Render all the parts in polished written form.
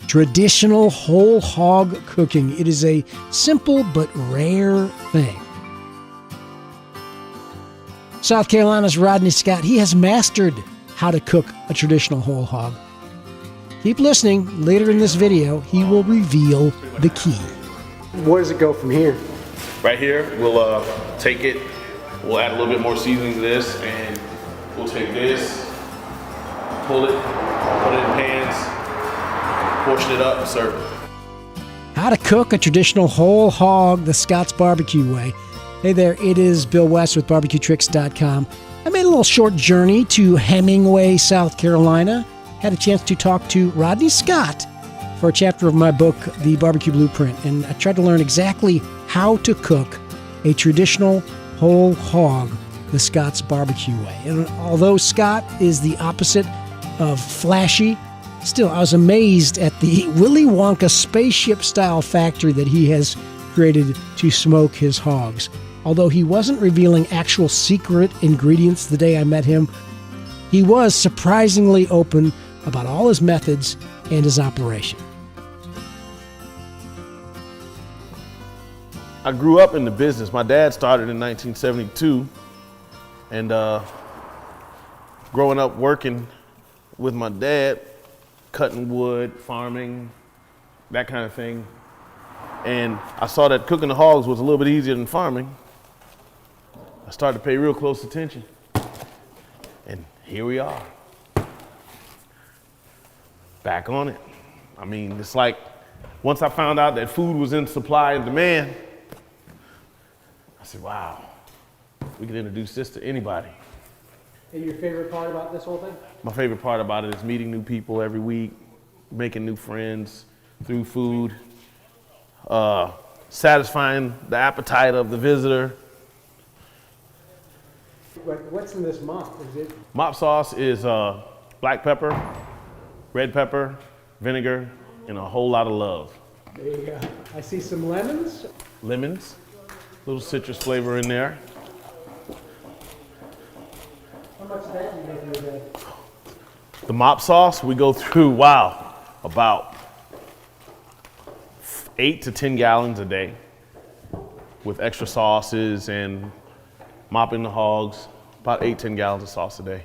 traditional whole hog cooking. It is a simple but rare thing. South Carolina's Rodney Scott, he has mastered how to cook a traditional whole hog. Keep listening. Later in this video, he will reveal the key. Where does it go from here? Right here, we'll take it, we'll add a little bit more seasoning to this, and we'll take this, pull it, put it in pans, portion it up, and serve it. How to cook a traditional whole hog the Scott's barbecue way. Hey there, it is Bill West with BarbecueTricks.com. I made a little short journey to Hemingway, South Carolina. Had a chance to talk to Rodney Scott for a chapter of my book, The Barbecue Blueprint, and I tried to learn exactly how to cook a traditional whole hog the Scott's barbecue way. And although Scott is the opposite of flashy, still I was amazed at the Willy Wonka spaceship-style factory that he has created to smoke his hogs. Although he wasn't revealing actual secret ingredients the day I met him, he was surprisingly open about all his methods and his operation. I grew up in the business. My dad started in 1972, and growing up working with my dad, cutting wood, farming, that kind of thing. And I saw that cooking the hogs was a little bit easier than farming. I started to pay real close attention. And here we are. Back on it. I mean, it's like once I found out that food was in supply and demand, I said, wow, we can introduce this to anybody. And your favorite part about this whole thing? My favorite part about it is meeting new people every week, making new friends through food, satisfying the appetite of the visitor. What's in this mop? Is it? Mop sauce is black pepper, red pepper, vinegar, and a whole lot of love. There you go. I see some lemons. Lemons, little citrus flavor in there. How much of that do you go through a day? The mop sauce, we go through, wow, about 8 to 10 gallons a day with extra sauces and mopping the hogs, about 8-10 gallons of sauce a day.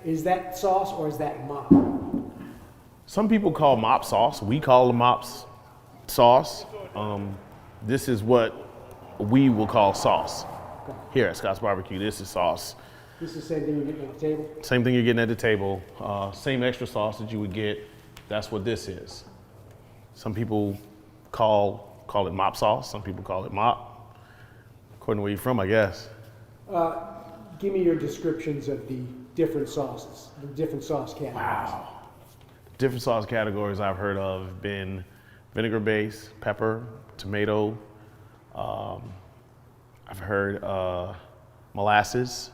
Is that sauce or is that mop? Some people call mop sauce. We call the mops sauce. This is what we will call sauce. Here at Scott's Barbecue, this is sauce. This is the same thing you're getting at the table? Same thing you're getting at the table. Same extra sauce that you would get. That's what this is. Some people call it mop sauce. Some people call it mop. According to where you're from, I guess. Give me your descriptions of the different sauces, the different sauce categories. Wow. Different sauce categories I've heard of have been vinegar-based, pepper, tomato. I've heard molasses,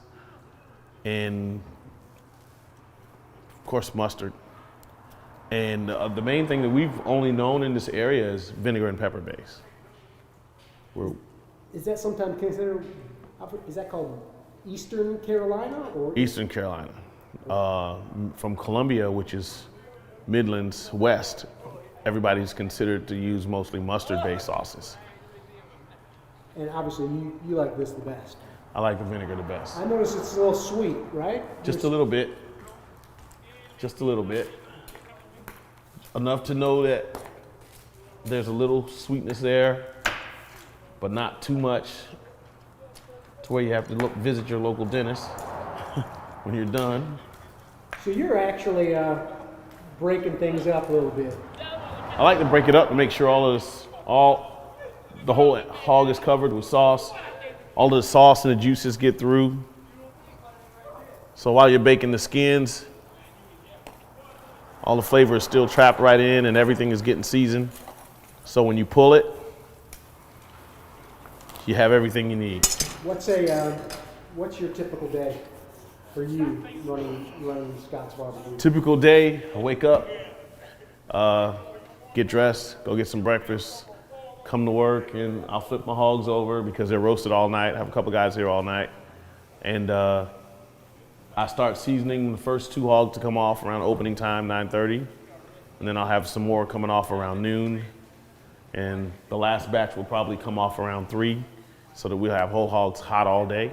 and of course mustard. And the main thing that we've only known in this area is vinegar and pepper base. Is that sometimes considered, is that called Eastern Carolina? Or Eastern Carolina. From Columbia, which is Midlands West, everybody's considered to use mostly mustard-based sauces. And obviously you like this the best. I like the vinegar the best. I notice it's a little sweet, right? Just a little bit. Just a little bit. Enough to know that there's a little sweetness there, but not too much to where you have to visit your local dentist when you're done. So you're actually breaking things up a little bit. I like to break it up to make sure the whole hog is covered with sauce. All of the sauce and the juices get through. So while you're baking the skins, all the flavor is still trapped right in and everything is getting seasoned. So when you pull it, you have everything you need. What's your typical day for you running Scott's Barbecue? Typical day, I wake up, get dressed, go get some breakfast, come to work, and I'll flip my hogs over because they're roasted all night. I have a couple guys here all night. And I start seasoning the first 2 hogs to come off around opening time, 9:30. and then I'll have some more coming off around noon. And the last batch will probably come off around 3, so that we'll have whole hogs hot all day.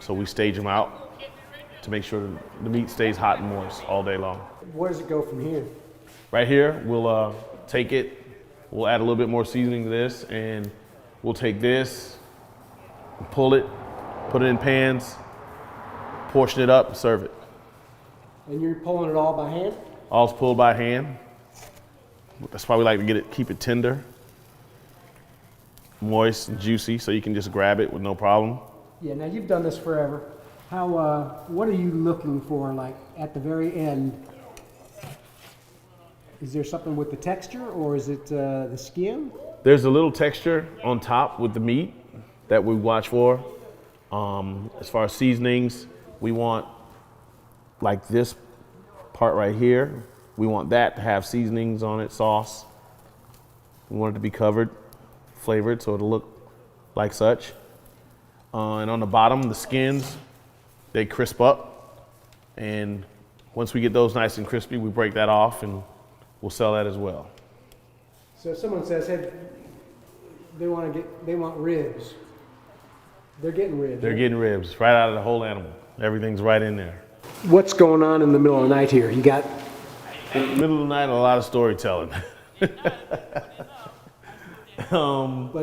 So we stage them out to make sure the meat stays hot and moist all day long. Where does it go from here? Right here, we'll take it, we'll add a little bit more seasoning to this, and we'll take this, pull it, put it in pans, portion it up, and serve it. And you're pulling it all by hand? All's pulled by hand. That's why we like to keep it tender, moist and juicy, so you can just grab it with no problem. Yeah, now you've done this forever. What are you looking for, like, at the very end? Is there something with the texture, or is it the skin? There's a little texture on top with the meat that we watch for. As far as seasonings, we want, like this part right here, we want that to have seasonings on it, sauce. We want it to be covered, flavored, so it'll look like such. And on the bottom, the skins, they crisp up. And once we get those nice and crispy, we break that off and we'll sell that as well. So if someone says, hey, they want ribs. They're getting ribs. They're getting ribs right out of the whole animal. Everything's right in there. What's going on in the middle of the night here? You got... In the middle of the night, a lot of storytelling. But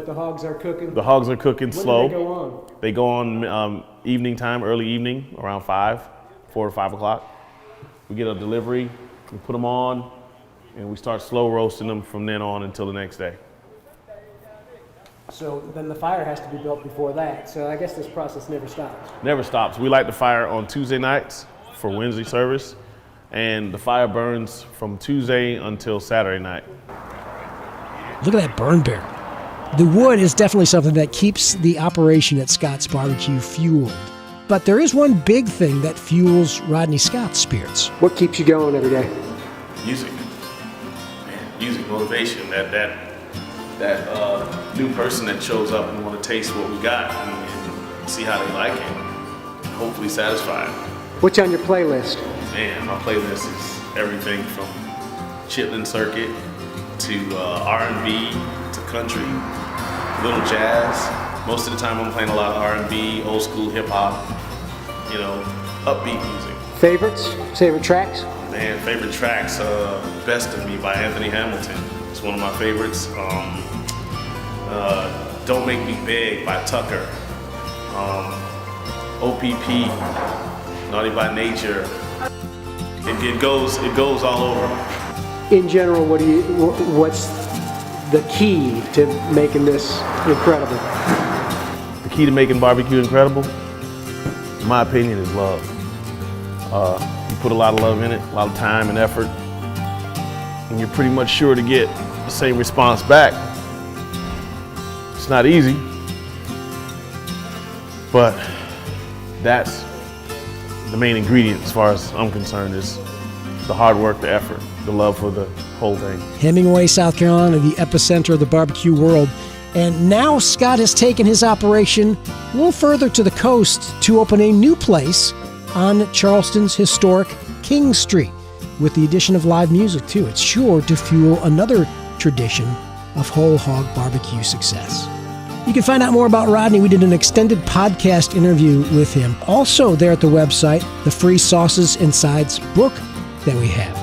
the hogs are cooking? The hogs are cooking slow. When do they go on? They go on evening time, early evening, around 4 to 5 o'clock. We get a delivery, we put them on, and we start slow roasting them from then on until the next day. So then the fire has to be built before that. So I guess this process never stops. Never stops. We light the fire on Tuesday nights for Wednesday service, and the fire burns from Tuesday until Saturday night. Look at that burn barrel. The wood is definitely something that keeps the operation at Scott's Barbecue fueled. But there is one big thing that fuels Rodney Scott's spirits. What keeps you going every day? Music. Man, music, motivation. That new person that shows up and want to taste what we got and see how they like it. Hopefully satisfied. What's on your playlist? Man, my playlist is everything from Chitlin Circuit to R&B to country, little jazz. Most of the time I'm playing a lot of R&B, old school hip hop, upbeat music. Favorites? Favorite tracks? Man, favorite tracks, Best of Me by Anthony Hamilton. It's one of my favorites. Don't Make Me Beg by Tucker. OPP, Naughty by Nature. It goes all over. In general, what's the key to making this incredible? The key to making barbecue incredible, in my opinion, is love. You put a lot of love in it, a lot of time and effort, and you're pretty much sure to get the same response back. It's not easy, but that's the main ingredient as far as I'm concerned, is the hard work, the effort, the love for the whole thing. Hemingway, South Carolina, the epicenter of the barbecue world. And now Scott has taken his operation a little further to the coast to open a new place on Charleston's historic King Street, with the addition of live music too. It's sure to fuel another tradition of whole hog barbecue success. You can find out more about Rodney. We did an extended podcast interview with him. Also there at the website, the free Sauces and Sides book that we have.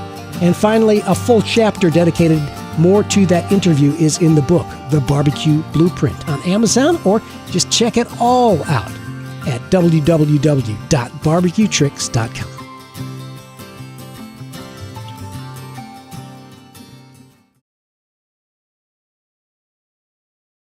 And finally, a full chapter dedicated more to that interview is in the book, The Barbecue Blueprint, on Amazon, or just check it all out at www.barbecuetricks.com.